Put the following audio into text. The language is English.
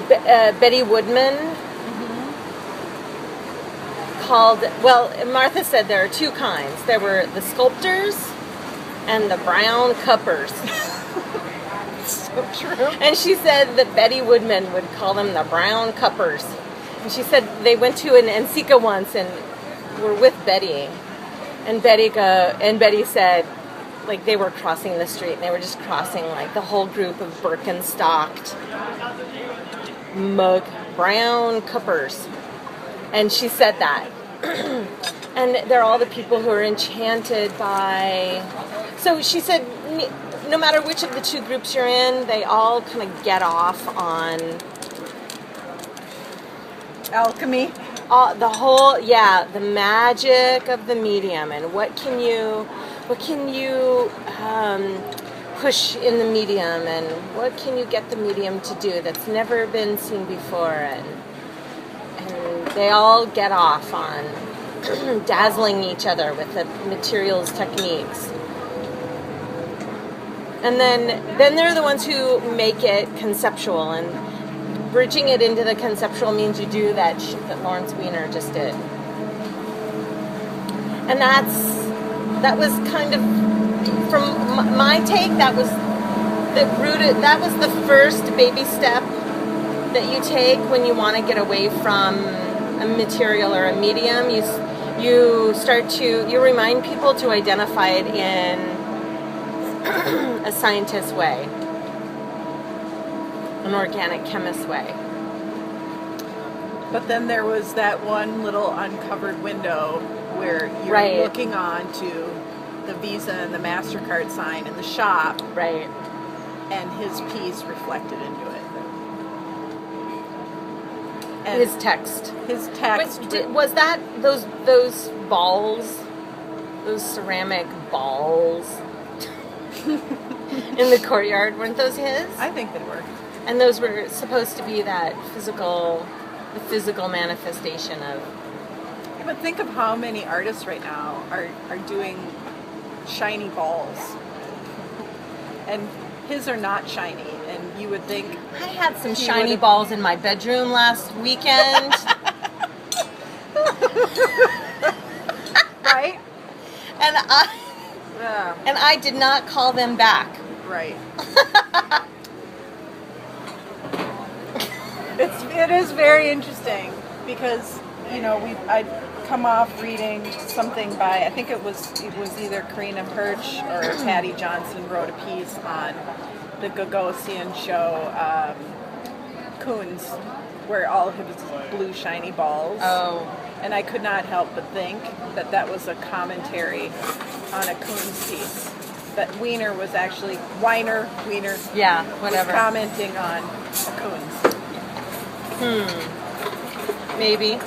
Betty Woodman called, well, Martha said there are two kinds. There were the sculptors and the brown cuppers. So true. And she said that Betty Woodman would call them the brown cuppers. And she said they went to an Ensika once and were with Betty. And Betty said, like, they were crossing the street and they were just crossing, like, the whole group of Birkenstocked brown cuppers. And she said that. And they're all the people who are enchanted by... So she said, no matter which of the two groups you're in, they all kind of get off on... Alchemy? The magic of the medium, and what can you push in the medium, and what can you get the medium to do that's never been seen before, and they all get off on dazzling each other with the materials techniques. And then they're the ones who make it conceptual, and bridging it into the conceptual means you do that shit that Lawrence Weiner just did. And that was kind of, from my take, that was the first baby step that you take when you want to get away from a material or a medium. You remind people to identify it in a scientist way, an organic chemist way. But then there was that one little uncovered window where you're looking on to the Visa and the MasterCard sign in the shop. Right. And his piece reflected into it. And his text. Was that those balls, those ceramic balls in the courtyard? Weren't those his? I think they were. And those were supposed to be that physical manifestation of... Yeah, but think of how many artists right now are doing shiny balls. And his are not shiny. And you would think... I had some shiny balls in my bedroom last weekend. Right? And I did not call them back. Right. It is very interesting because, I'd come off reading something by, I think it was either Karina Perch or Patty Johnson wrote a piece on the Gagosian show, Coons, where all of his blue shiny balls. Oh. And I could not help but think that was a commentary on a Coons piece. That Weiner, yeah, whatever, was commenting on a Coons. Maybe.